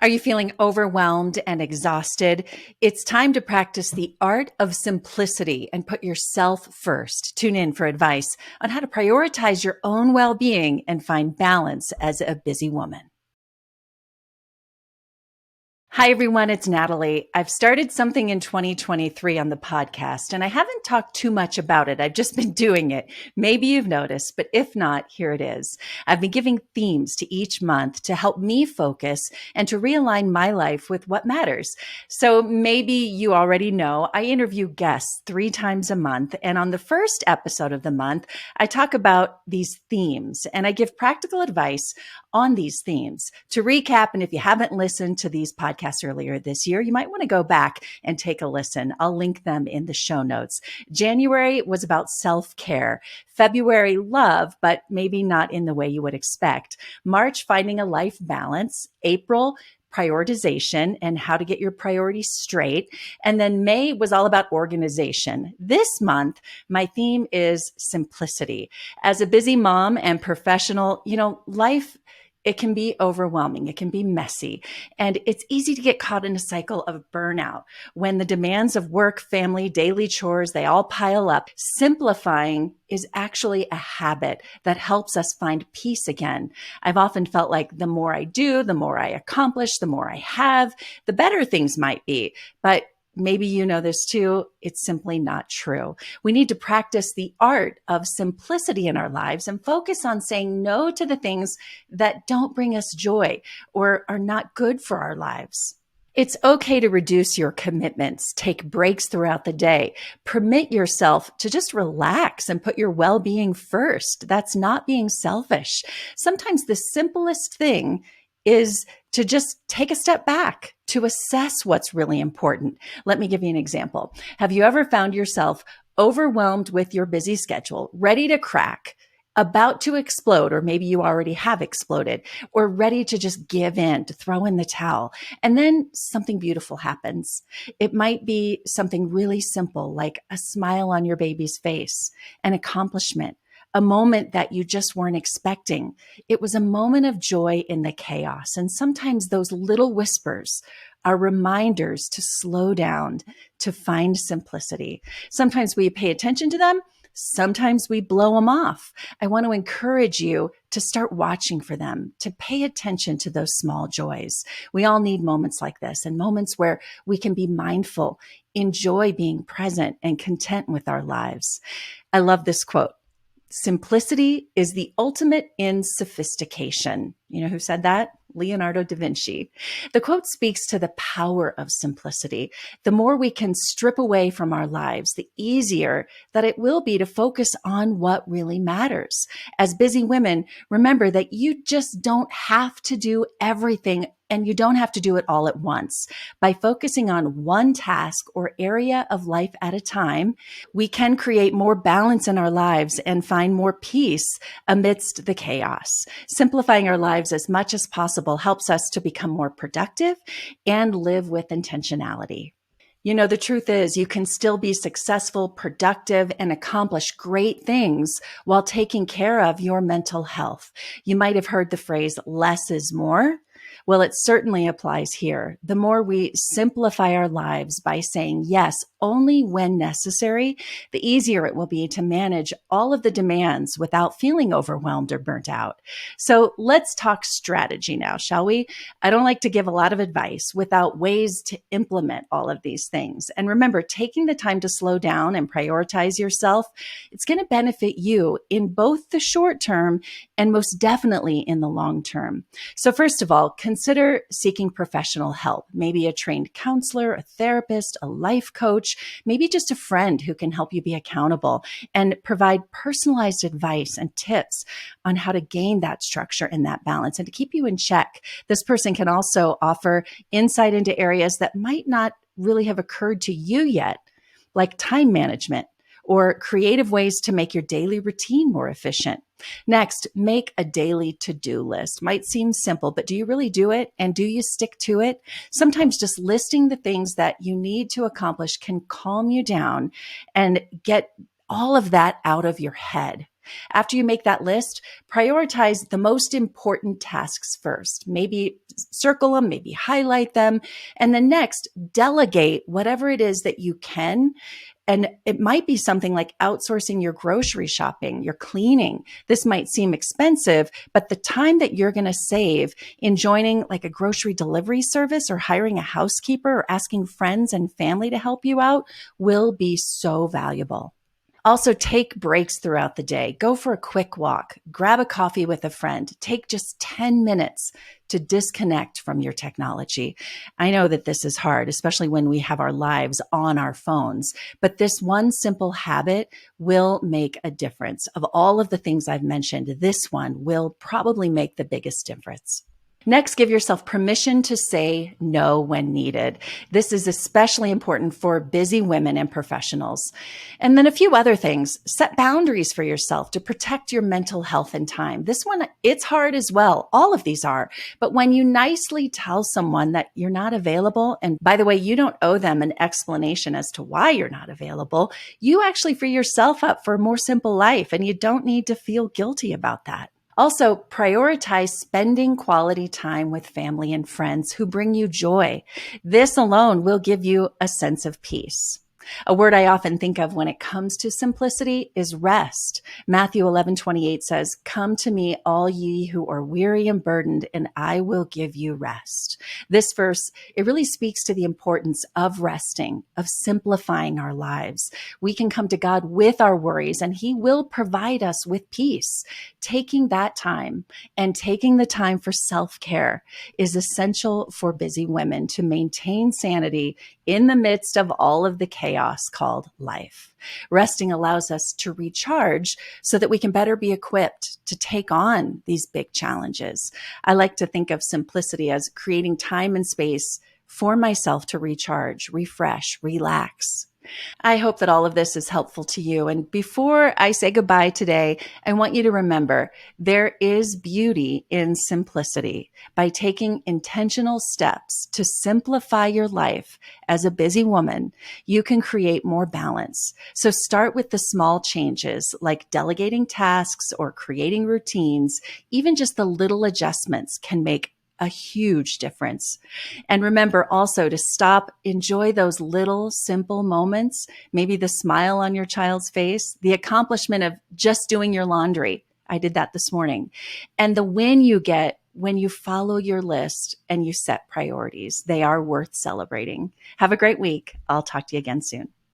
Are you feeling overwhelmed and exhausted? It's time to practice the art of simplicity and put yourself first. Tune in for advice on how to prioritize your own well being and find balance as a busy woman. Hi, everyone. It's Natalie. I've started something in 2023 on the podcast, and I haven't talked too much about it. I've just been doing it. Maybe you've noticed, but if not, here it is. I've been giving themes to each month to help me focus and to realign my life with what matters. So maybe you already know I interview guests 3 times a month. And on the first episode of the month, I talk about these themes and I give practical advice on these themes. To recap, and if you haven't listened to these podcasts earlier this year, you might want to go back and take a listen. I'll link them in the show notes. January was about self-care. February, love, but maybe not in the way you would expect. March, finding a life balance. April, prioritization and how to get your priorities straight. And then May was all about organization. This month, my theme is simplicity. As a busy mom and professional, life, it can be overwhelming. It can be messy. And it's easy to get caught in a cycle of burnout when the demands of work, family, daily chores, they all pile up. Simplifying is actually a habit that helps us find peace again. I've often felt like the more I do, the more I accomplish, the more I have, the better things might be. But maybe you know this too. It's simply not true. We need to practice the art of simplicity in our lives and focus on saying no to the things that don't bring us joy or are not good for our lives. It's okay to reduce your commitments, take breaks throughout the day, permit yourself to just relax and put your well-being first. That's not being selfish. Sometimes the simplest thing is to just take a step back to assess what's really important. Let me give you an example. Have you ever found yourself overwhelmed with your busy schedule, ready to crack, about to explode, or maybe you already have exploded, or ready to just give in, to throw in the towel, and then something beautiful happens? It might be something really simple, like a smile on your baby's face, an accomplishment, a moment that you just weren't expecting. It was a moment of joy in the chaos. And sometimes those little whispers are reminders to slow down, to find simplicity. Sometimes we pay attention to them. Sometimes we blow them off. I want to encourage you to start watching for them, to pay attention to those small joys. We all need moments like this and moments where we can be mindful, enjoy being present and content with our lives. I love this quote. Simplicity is the ultimate in sophistication. You know who said that? Leonardo da Vinci. The quote speaks to the power of simplicity. The more we can strip away from our lives, the easier that it will be to focus on what really matters. As busy women, remember that you just don't have to do everything, and you don't have to do it all at once. By focusing on one task or area of life at a time, we can create more balance in our lives and find more peace amidst the chaos. Simplifying our lives as much as possible helps us to become more productive and live with intentionality. You know, the truth is you can still be successful, productive, and accomplish great things while taking care of your mental health. You might have heard the phrase, less is more. Well, it certainly applies here. The more we simplify our lives by saying yes only when necessary, the easier it will be to manage all of the demands without feeling overwhelmed or burnt out. So let's talk strategy now, shall we? I don't like to give a lot of advice without ways to implement all of these things. And remember, taking the time to slow down and prioritize yourself, it's going to benefit you in both the short term and most definitely in the long term. So first of all, consider seeking professional help, maybe a trained counselor, a therapist, a life coach, maybe just a friend who can help you be accountable and provide personalized advice and tips on how to gain that structure and that balance and to keep you in check. This person can also offer insight into areas that might not really have occurred to you yet, like time management or creative ways to make your daily routine more efficient. Next, make a daily to-do list. Might seem simple, but do you really do it? And do you stick to it? Sometimes just listing the things that you need to accomplish can calm you down and get all of that out of your head. After you make that list, prioritize the most important tasks first. Maybe circle them, maybe highlight them. And then next, delegate whatever it is that you can. And it might be something like outsourcing your grocery shopping, your cleaning. This might seem expensive, but the time that you're going to save in joining like a grocery delivery service or hiring a housekeeper or asking friends and family to help you out will be so valuable. Also, take breaks throughout the day. Go for a quick walk, grab a coffee with a friend, take just 10 minutes to disconnect from your technology. I know that this is hard, especially when we have our lives on our phones, but this one simple habit will make a difference. Of all of the things I've mentioned, this one will probably make the biggest difference. Next, give yourself permission to say no when needed. This is especially important for busy women and professionals. And then a few other things. Set boundaries for yourself to protect your mental health and time. This one, it's hard as well. All of these are. But when you nicely tell someone that you're not available, and by the way, you don't owe them an explanation as to why you're not available, you actually free yourself up for a more simple life, and you don't need to feel guilty about that. Also, prioritize spending quality time with family and friends who bring you joy. This alone will give you a sense of peace. A word I often think of when it comes to simplicity is rest. Matthew 11:28 says, "Come to me, all ye who are weary and burdened, and I will give you rest." This verse, it really speaks to the importance of resting, of simplifying our lives. We can come to God with our worries, and He will provide us with peace. Taking that time and taking the time for self-care is essential for busy women to maintain sanity in the midst of all of the chaos called life. Resting allows us to recharge so that we can better be equipped to take on these big challenges. I like to think of simplicity as creating time and space for myself to recharge, refresh, relax. I hope that all of this is helpful to you. And before I say goodbye today, I want you to remember there is beauty in simplicity. By taking intentional steps to simplify your life as a busy woman, you can create more balance. So start with the small changes like delegating tasks or creating routines. Even just the little adjustments can make a huge difference. And remember also to stop, enjoy those little simple moments, maybe the smile on your child's face, the accomplishment of just doing your laundry. I did that this morning. And the win you get when you follow your list and you set priorities. They are worth celebrating. Have a great week. I'll talk to you again soon.